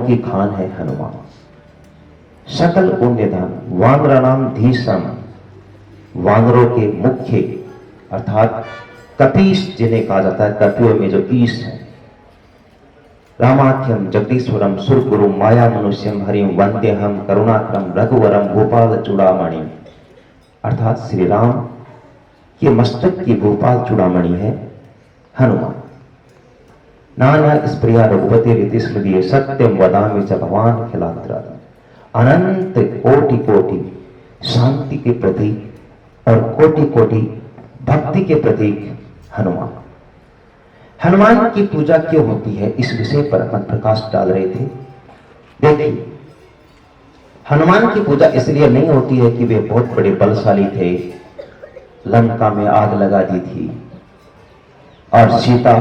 की खान है हनुमान। सकल पुण्यधन वानराणाम धीसम, वानरों के मुख्य अर्थात कपीश जिन्हें कहा जाता है, कपियों में जो ईश है। रामाख्यम जगदीश्वरम सुरगुरु माया मनुष्यम हरिम वंद्यहम करुणाक्रम रघुवरम गोपाल चूड़ामणि, अर्थात श्री राम के मस्तक की गोपाल चूड़ामणि है हनुमान। नाना स्प्रिया रघुपति रीति स्मृति सत्यम वदामि च भगवान खिलात्र, अनंत कोटि कोटि शांति के प्रतीक और कोटि कोटि भक्ति के प्रतीक हनुमान। हनुमान की पूजा क्यों होती है, इस विषय पर अपन प्रकाश डाल रहे थे। देखिए, हनुमान की पूजा इसलिए नहीं होती है कि वे बहुत बड़े बलशाली थे, लंका में आग लगा दी थी और सीता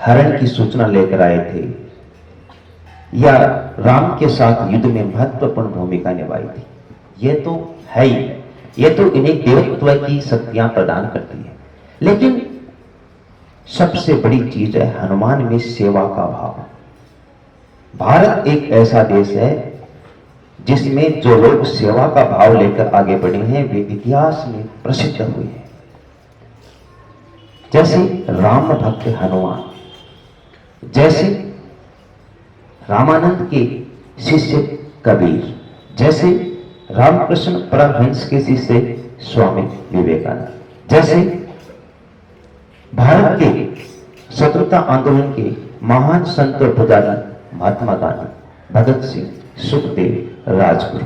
हरण की सूचना लेकर आए थे, या राम के साथ युद्ध में महत्वपूर्ण भूमिका निभाई थी। ये तो है ही, ये तो इन्हें देवत्व की शक्तियां प्रदान करती है। लेकिन सबसे बड़ी चीज है हनुमान में सेवा का भाव। भारत एक ऐसा देश है जिसमें जो लोग सेवा का भाव लेकर आगे बढ़े हैं वे इतिहास में प्रसिद्ध हुए हैं। जैसे राम भक्त हनुमान, जैसे रामानंद के शिष्य कबीर, जैसे रामकृष्ण परमहंस के शिष्य स्वामी विवेकानंद, जैसे भारत के स्वतंत्रता आंदोलन के महान संत और पुजारी महात्मा गांधी, भगत सिंह, सुखदेव, राजगुरु।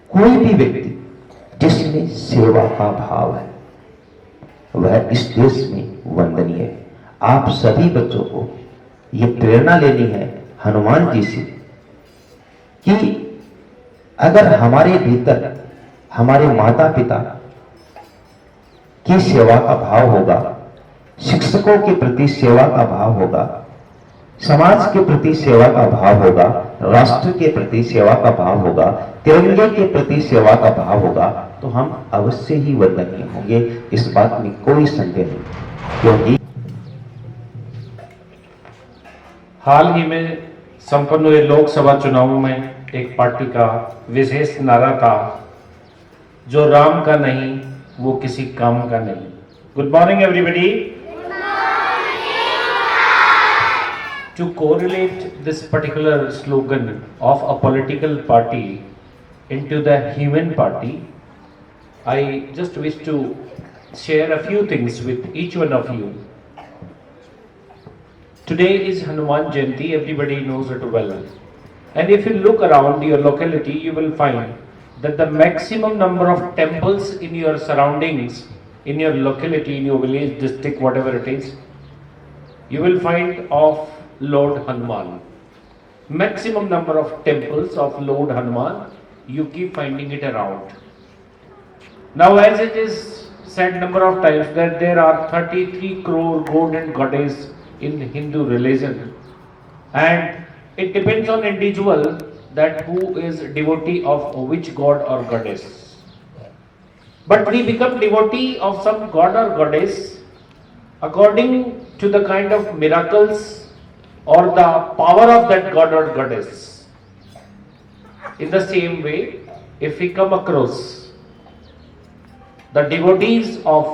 कोई भी व्यक्ति जिसमें सेवा का भाव है वह इस देश में वंदनीय है। आप सभी बच्चों को यह प्रेरणा लेनी है हनुमान जी से कि अगर हमारे भीतर हमारे माता पिता की सेवा का भाव होगा, शिक्षकों के प्रति सेवा का भाव होगा, समाज के प्रति सेवा का भाव होगा, राष्ट्र के प्रति सेवा का भाव होगा, तिरंगे के प्रति सेवा का भाव होगा, तो हम अवश्य ही वंदनीय होंगे। इस बात में कोई संदेह नहीं। क्योंकि हाल ही में संपन्न हुए लोकसभा चुनावों में एक पार्टी का विशेष नारा था, जो राम का नहीं वो किसी काम का नहीं। Good morning everybody. To correlate this particular slogan of a political party into the human party, I just wish to share a few things with each one of you. Today is Hanuman Jayanti, everybody knows it well. And if you look around your locality, you will find that the maximum number of temples in your surroundings, in your locality, in your village, district, whatever it is, you will find of Lord Hanuman. Maximum number of temples of Lord Hanuman, you keep finding it around. Now, as it is said number of times that there are 33 crore god and goddess in Hindu religion, and it depends on individual that who is devotee of which god or goddess. But we become devotee of some god or goddess according to the kind of miracles or the power of that god or goddess. In the same way, if we come across the devotees of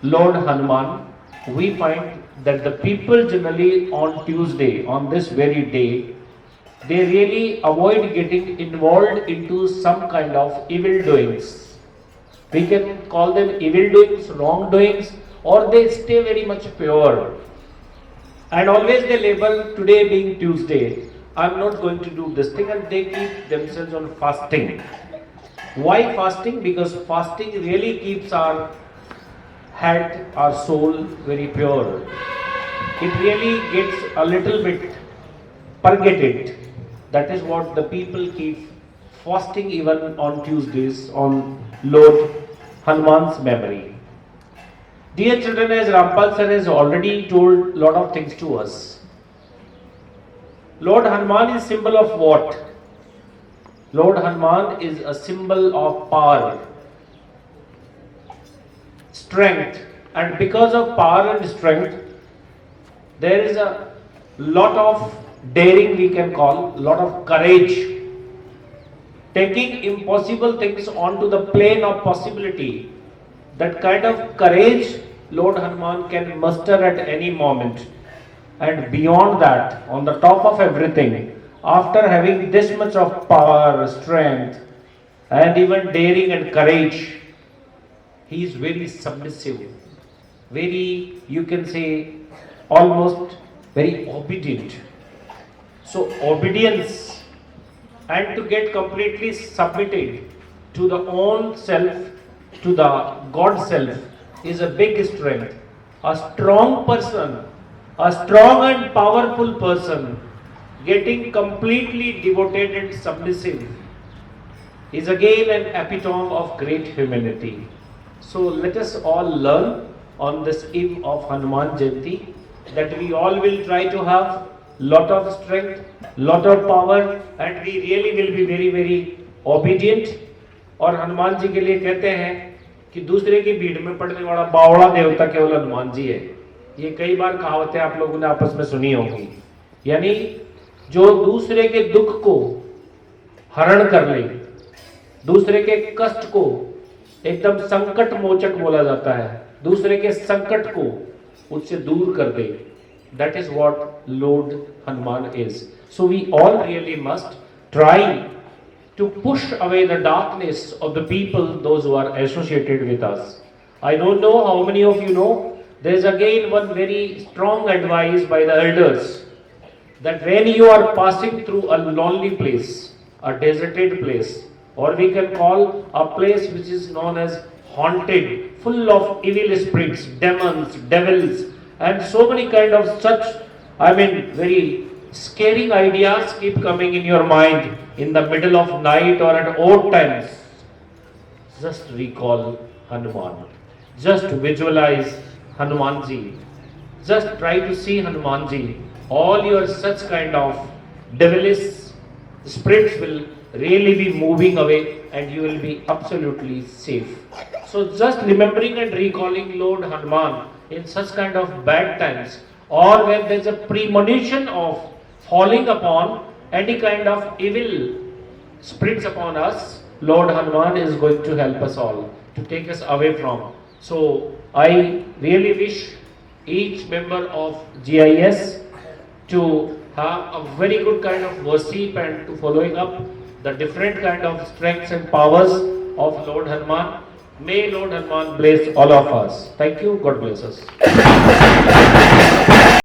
Lord Hanuman, we find that the people generally on Tuesday, on this very day, they really avoid getting involved into some kind of evil doings. We can call them evil doings, wrong doings, or they stay very much pure. And always they label today being Tuesday, I'm not going to do this thing, and they keep themselves on fasting. Why fasting? Because fasting really keeps our head, our soul very pure. It really gets a little bit purgated. That is what the people keep fasting even on Tuesdays on Lord Hanuman's memory. Dear children, as Rampal sir has already told a lot of things to us, Lord Hanuman is symbol of what? Lord Hanuman is a symbol of power, strength, and because of power and strength, there is a lot of daring we can call, lot of courage, taking impossible things onto the plane of possibility. That kind of courage Lord Hanuman can muster at any moment. And beyond that, on the top of everything, after having this much of power, strength, and even daring and courage, he is very submissive, very, you can say, almost very obedient. So, obedience and to get completely submitted to the own self, to the God self, is a big strength. A strong person, a strong and powerful person, getting completely devoted and submissive, is again an epitome of great humanity. So let us all learn on this eve of Hanuman Jayanti that we all will try to have lot of strength, lot of power, and we really will be very very obedient. और हनुमान जी के लिए कहते हैं कि दूसरे की भीड़ में पड़ने वाला बावड़ा देवता केवल हनुमान जी है। ये कई बार कहावतें आप लोगों ने आपस में सुनी होगी। यानी जो दूसरे के दुख को हरण कर ले, दूसरे के कष्ट को एकदम संकट मोचक बोला जाता है, दूसरे के संकट को उससे दूर कर दे, that is what Lord Hanuman is. So we all really must try to push away the darkness of the people, those who are associated with us. I don't know how many of you know, there is again one very strong advice by the elders, that when you are passing through a lonely place, a deserted place, or we can call a place which is known as haunted, full of evil spirits, demons, devils, and so many kind of such, very scaring ideas keep coming in your mind in the middle of night or at odd times. Just recall Hanuman. Just visualize Hanumanji. Just try to see Hanumanji. All your such kind of devilish spirits will really be moving away and you will be absolutely safe. So just remembering and recalling Lord Hanuman in such kind of bad times, or when there is a premonition of falling upon any kind of evil spirits upon us, Lord Hanuman is going to help us all, to take us away from. So I really wish each member of GIS to have a very good kind of worship and to following up the different kind of strengths and powers of Lord Hanuman. May Lord Hanuman bless all of us. Thank you. God bless us.